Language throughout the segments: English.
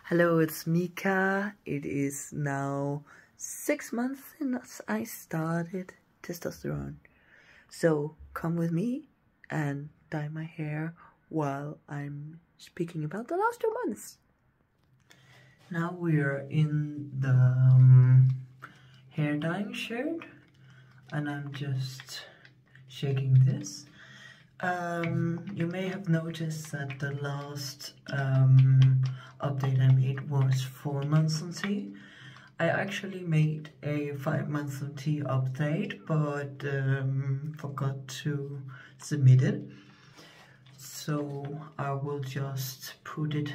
Hello, it's Mika. It is now 6 months since I started testosterone. So come with me and dye my hair while I'm speaking about the last 2 months. Now we're in the hair dyeing shirt and I'm just shaking this. You may have noticed that the last update I made was 4 months on tea. I actually made a 5 months on tea update, but forgot to submit it. So I will just put it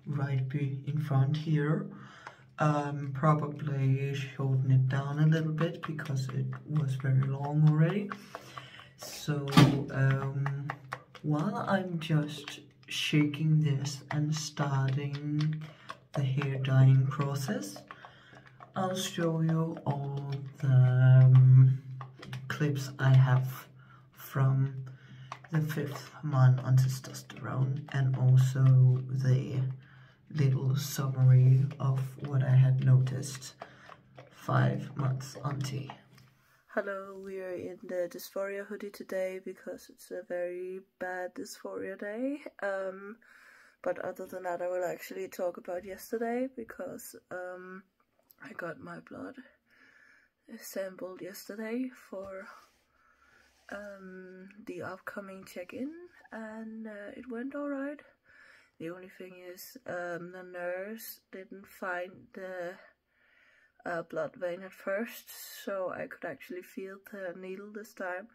right in front here. Probably shorten it down a little bit because it was very long already. So while I'm just shaking this and starting the hair dyeing process, I'll show you all the clips I have from the 5th month on testosterone and also the little summary of what I had noticed 5 months on tea. Hello, we are in the dysphoria hoodie today because it's a very bad dysphoria day. But other than that, I will actually talk about yesterday because I got my blood sampled yesterday for the upcoming check-in, and it went alright. The only thing is the nurse didn't find the blood vein at first, so I could actually feel the needle this time,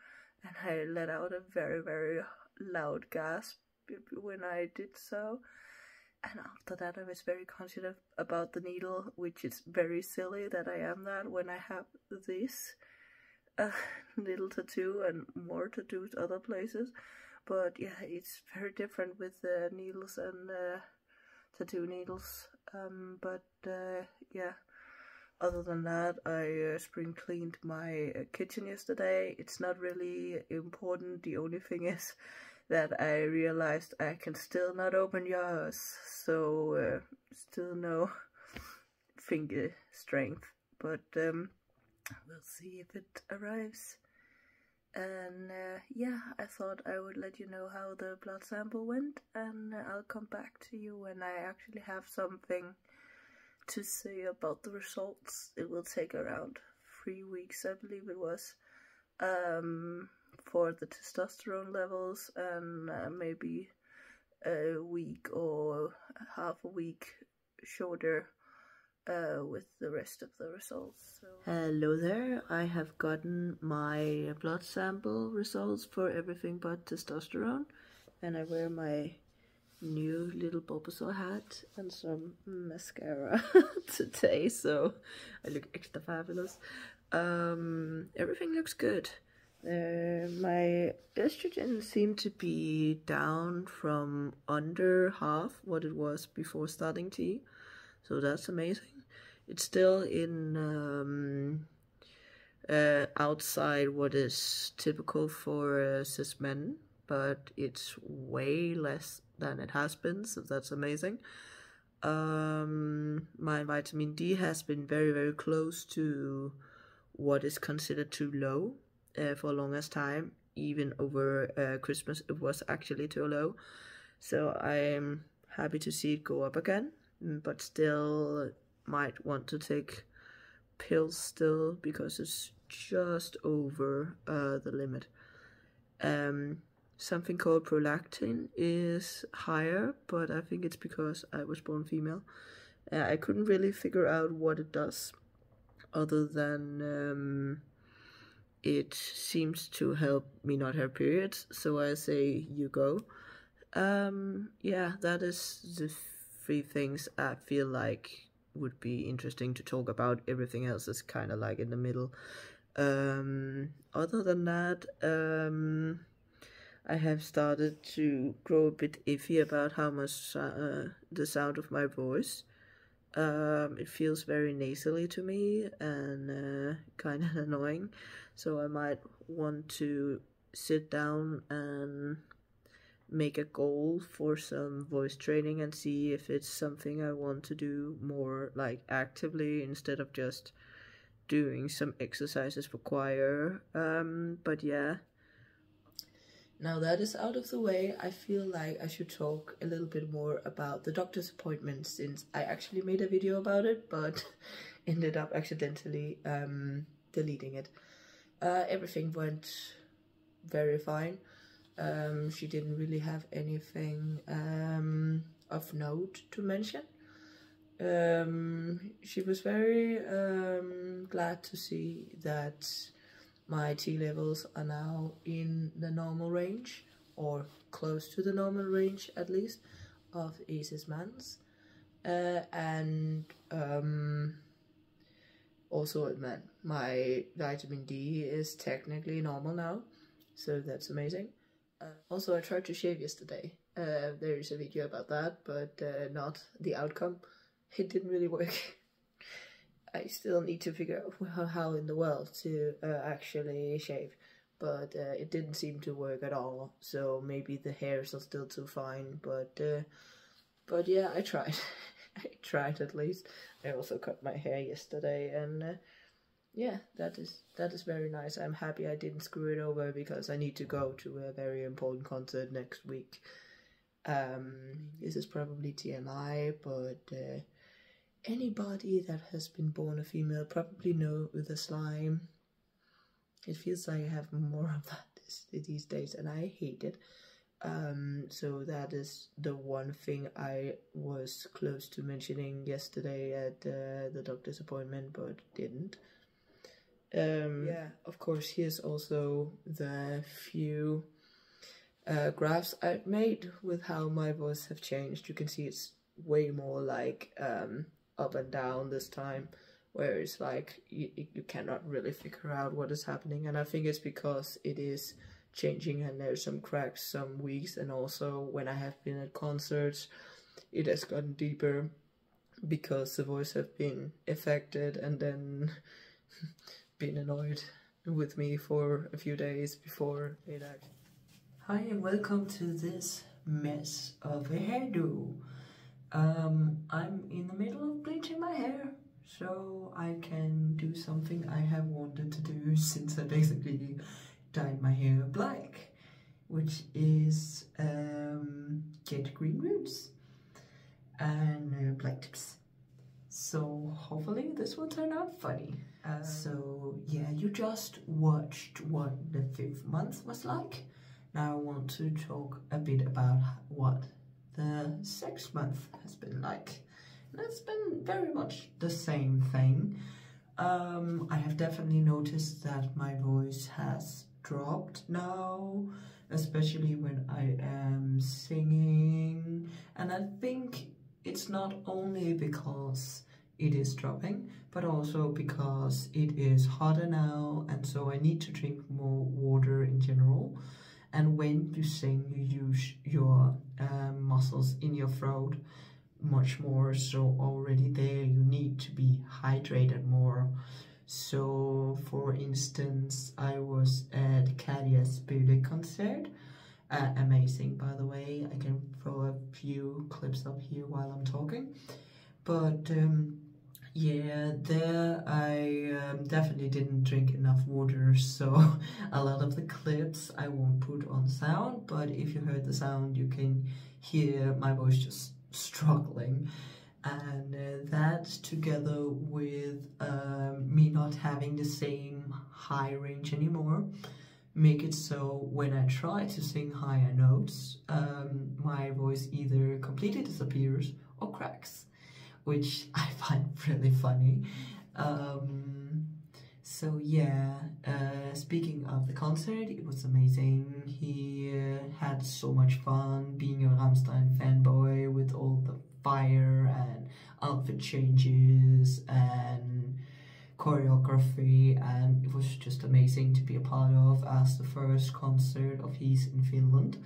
and I let out a very, very loud gasp when I did so. And after that I was very conscious about the needle, which is very silly that I am that when I have this little tattoo and more tattoos other places. But yeah, it's very different with the needles and tattoo needles. Yeah. Other than that, I spring cleaned my kitchen yesterday. It's not really important. The only thing is that I realized I can still not open jars. So still no finger strength. But we'll see if it arrives. And yeah, I thought I would let you know how the blood sample went. And I'll come back to you when I actually have something to say about the results. It will take around 3 weeks, I believe it was, for the testosterone levels, and maybe a week or half a week shorter with the rest of the results. So. Hello there, I have gotten my blood sample results for everything but testosterone, and I wear my new little Bulbasaur hat and some mascara today, so I look extra fabulous. Everything looks good. My estrogen seemed to be down from under half what it was before starting tea, so that's amazing. It's still in outside what is typical for cis men, but it's way less than it has been, so that's amazing. My vitamin D has been very, very close to what is considered too low for the longest time. Even over Christmas it was actually too low, so I'm happy to see it go up again, but still might want to take pills still because it's just over the limit. Something called prolactin is higher, but I think it's because I was born female. I couldn't really figure out what it does, other than it seems to help me not have periods, so I say you go. Yeah, that is the 3 things I feel like would be interesting to talk about. Everything else is kind of like in the middle. Other than that, I have started to grow a bit iffy about how much the sound of my voice. It feels very nasally to me and kind of annoying, so I might want to sit down and make a goal for some voice training and see if it's something I want to do more like actively instead of just doing some exercises for choir. But yeah. Now that is out of the way, I feel like I should talk a little bit more about the doctor's appointment, since I actually made a video about it, but ended up accidentally deleting it. Everything went very fine. She didn't really have anything of note to mention. She was very glad to see that my T levels are now in the normal range, or close to the normal range at least, of Aces Mans. And also my vitamin D is technically normal now, so that's amazing. Also, I tried to shave yesterday. There is a video about that, but not the outcome. It didn't really work. I still need to figure out how in the world to actually shave, but it didn't seem to work at all. So maybe the hairs are still too fine, but yeah, I tried. I tried at least. I also cut my hair yesterday, and yeah, that is very nice. I'm happy I didn't screw it over, because I need to go to a very important concert next week. This is probably TMI, but anybody that has been born a female probably know the slime. It feels like I have more of that these days, and I hate it. So that is the one thing I was close to mentioning yesterday at the doctor's appointment, but didn't. Yeah, of course, here's also the few graphs I've made with how my voice have changed. You can see it's way more like up and down this time, where it's like you cannot really figure out what is happening, and I think it's because it is changing and there's some cracks some weeks, and also when I have been at concerts it has gotten deeper because the voice have been affected and then been annoyed with me for a few days before it actually... Hi and welcome to this mess of a hairdo. I'm in the middle of bleaching my hair, so I can do something I have wanted to do since I basically dyed my hair black, which is get green roots and black tips. So hopefully this will turn out funny. So yeah, you just watched what the 5th month was like. Now I want to talk a bit about what the 6th month has been like. And it's been very much the same thing. I have definitely noticed that my voice has dropped now, especially when I am singing. And I think it's not only because it is dropping, but also because it is hotter now, and so I need to drink more water in general. And when you sing, you use your muscles in your throat much more, so already there you need to be hydrated more. So for instance, I was at Käärijä's Böle concert. Amazing, by the way. I can throw a few clips up here while I'm talking. But yeah, there I definitely didn't drink enough water, so a lot of the clips I won't put on sound, but if you heard the sound you can hear my voice just struggling. And that together with me not having the same high range anymore make it so when I try to sing higher notes, my voice either completely disappears or cracks, which I find really funny. So yeah, speaking of the concert, it was amazing. He had so much fun being a Rammstein fanboy with all the fire and outfit changes and choreography, and it was just amazing to be a part of as the first concert of his in Finland.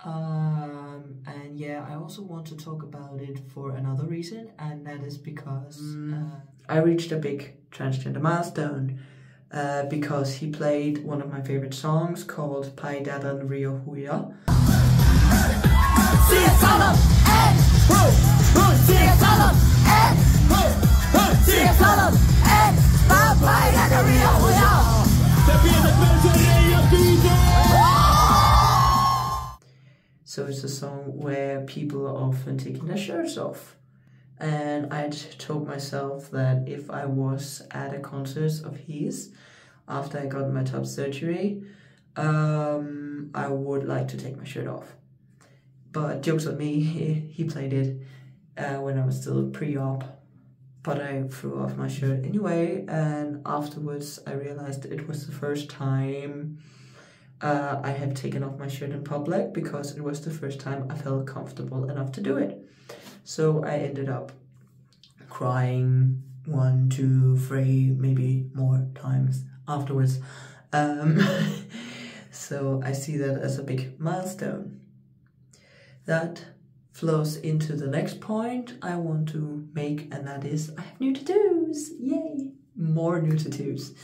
And yeah, I also want to talk about it for another reason, and that is because I reached a big transgender milestone because he played one of my favorite songs called Paidadan Rio Huya. So it's a song where people are often taking their shirts off. And I told myself that if I was at a concert of his after I got my top surgery, I would like to take my shirt off. But jokes on me, he played it when I was still pre-op. But I threw off my shirt anyway, and afterwards I realized it was the first time I had taken off my shirt in public, because it was the first time I felt comfortable enough to do it. So I ended up crying 1, 2, 3, maybe more times afterwards. So I see that as a big milestone. That flows into the next point I want to make, and that is I have new tattoos. Yay! More new tattoos.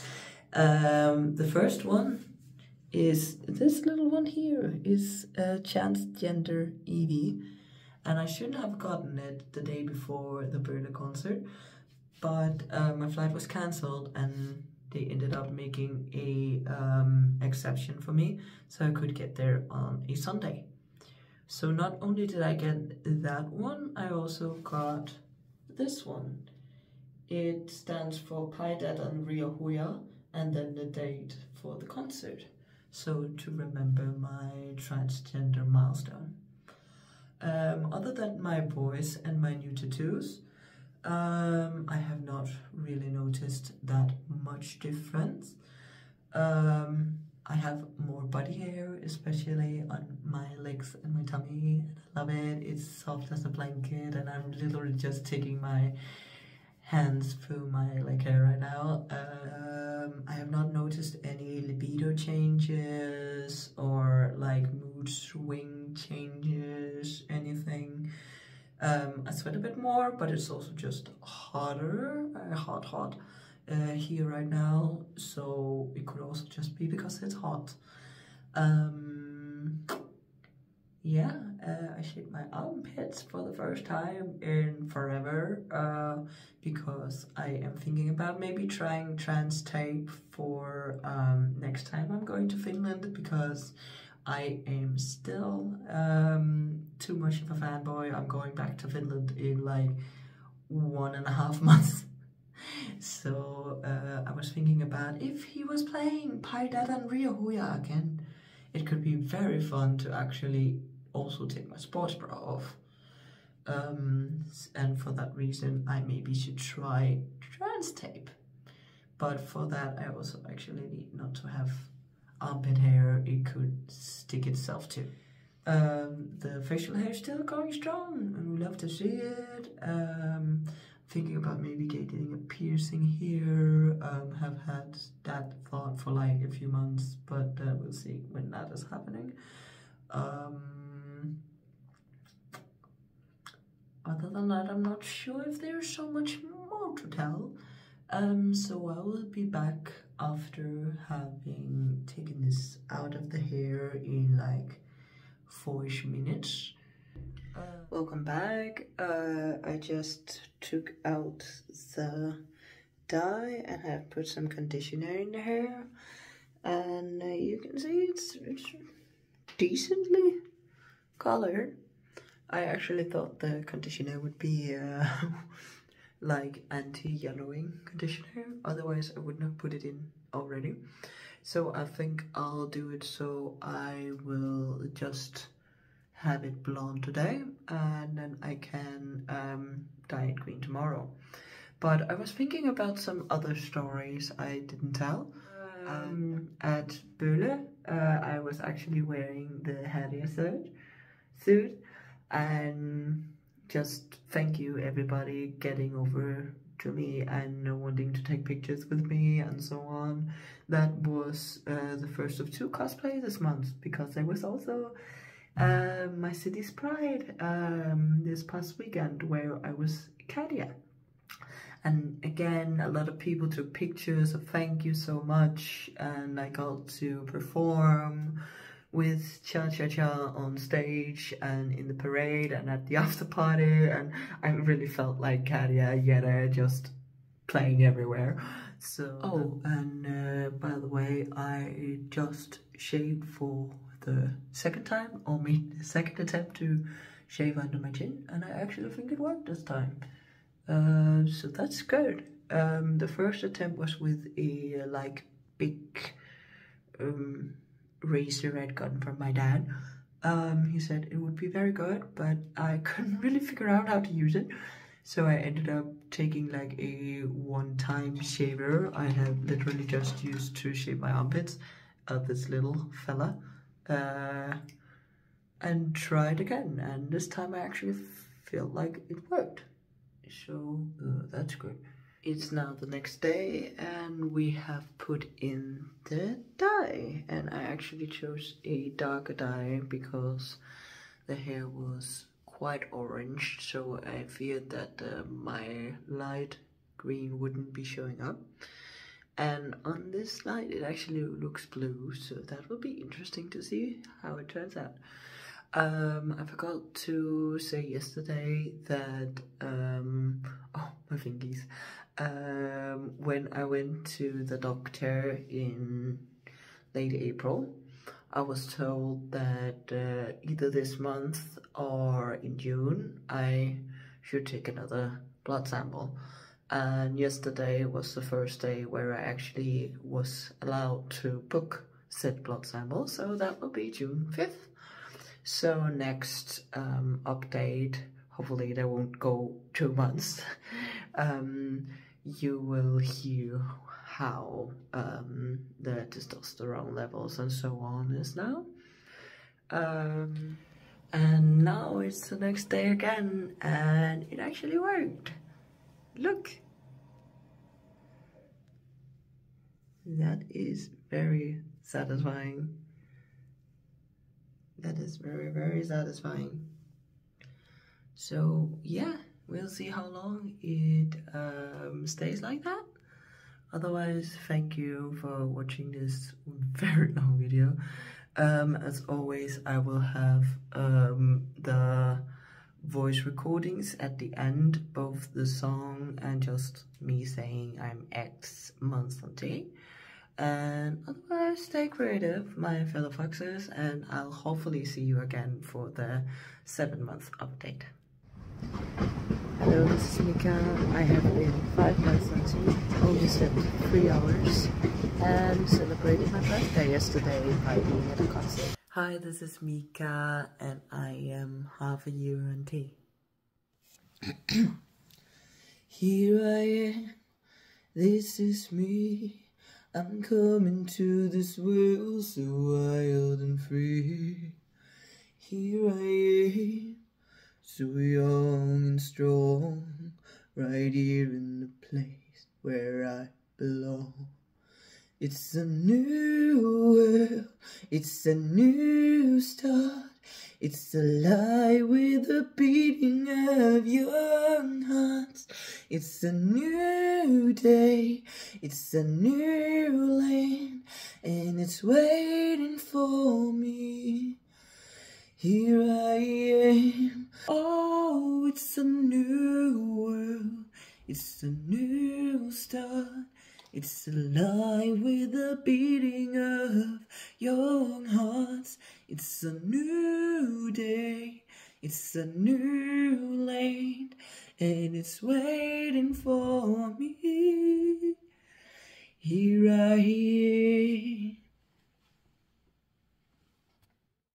The first one is this little one here, is a transgender Evie, and I shouldn't have gotten it the day before the Böle concert, but my flight was cancelled and they ended up making a exception for me, so I could get there on a Sunday. So not only did I get that one, I also got this one. It stands for Paidadan Ria Hoya, and then the date for the concert. So to remember my transgender milestone. Other than my voice and my new tattoos, I have not really noticed that much difference. I have more body hair, especially on my legs and my tummy. I love it. It's soft as a blanket, and I'm literally just taking my hands through my leg hair right now. I have not noticed any libido changes or like mood swing changes, anything. I sweat a bit more, but it's also just hotter, hot here right now, so it could also just be because it's hot. Yeah, I shaved my armpits for the first time in forever, because I am thinking about maybe trying trans tape for next time I'm going to Finland, because I am still too much of a fanboy. I'm going back to Finland in like 1.5 months. So I was thinking about if he was playing Paidadan Ria Hoya again, it could be very fun to actually also take my sports bra off. And for that reason, I maybe should try trans tape. But for that, I also actually need not to have armpit hair. It could stick itself to. The facial hair is still going strong, and we love to see it. Thinking about maybe getting a piercing here. Have had that thought for like a few months, but we'll see when that is happening. Other than that, I'm not sure if there's so much more to tell. So I will be back after having taken this out of the hair in like 4-ish minutes. Welcome back. I just took out the dye and have put some conditioner in the hair, and you can see it's decently colored. I actually thought the conditioner would be like anti-yellowing conditioner, otherwise I wouldn't have put it in already. So I think I'll do it, so I will just have it blonde today, and then I can dye it green tomorrow. But I was thinking about some other stories I didn't tell. At Böle, I was actually wearing the Käärijä suit, and just thank you everybody getting over to me and wanting to take pictures with me and so on. That was the first of 2 cosplays this month, because there was also my city's pride this past weekend, where I was Käärijä. And again, a lot of people took pictures of thank you so much, and I got to perform with cha-cha-cha on stage and in the parade and at the after party, and I really felt like Käärijä just playing everywhere. So, oh, and by the way, I just shaved for the second time, or the second attempt to shave under my chin, and I actually think it worked this time. So that's good. The first attempt was with a like big razor I'd gotten from my dad. He said it would be very good, but I couldn't really figure out how to use it. So I ended up taking like a one-time shaver I have literally just used to shave my armpits of this little fella. And tried again, and this time I actually feel like it worked. So that's good. It's now the next day and we have put in the dye, and I actually chose a darker dye because the hair was quite orange, so I feared that my light green wouldn't be showing up. And on this light it actually looks blue, so that will be interesting to see how it turns out. I forgot to say yesterday that, oh, my fingies. When I went to the doctor in late April, I was told that either this month or in June I should take another blood sample. And yesterday was the first day where I actually was allowed to book said blood sample, so that will be June 5th. So next update, hopefully they won't go 2 months, you will hear how the testosterone levels and so on is now. And now it's the next day again, and it actually worked. Look! That is very satisfying. That is very, very satisfying. So yeah, we'll see how long it stays like that. Otherwise, thank you for watching this very long video. As always, I will have the voice recordings at the end, both the song and just me saying I'm X months on T. And otherwise, stay creative, my fellow foxes, and I'll hopefully see you again for the 7-month update. Hello, this is Mika. I have been 5 months on T, only slept 3 hours, and celebrated my birthday yesterday by being at a concert. Hi, this is Mika, and I am half a year on T. Here I am, this is me. I'm coming to this world so wild and free. Here I am, so young and strong, right here in the place where I belong. It's a new world, it's a new start. It's alive with the beating of young hearts. It's a new day, it's a new land, and it's waiting for me. Here I am, oh, it's a new world, it's a new start. It's alive with the beating of young hearts. It's a new day, it's a new land, and it's waiting for me. Here I am.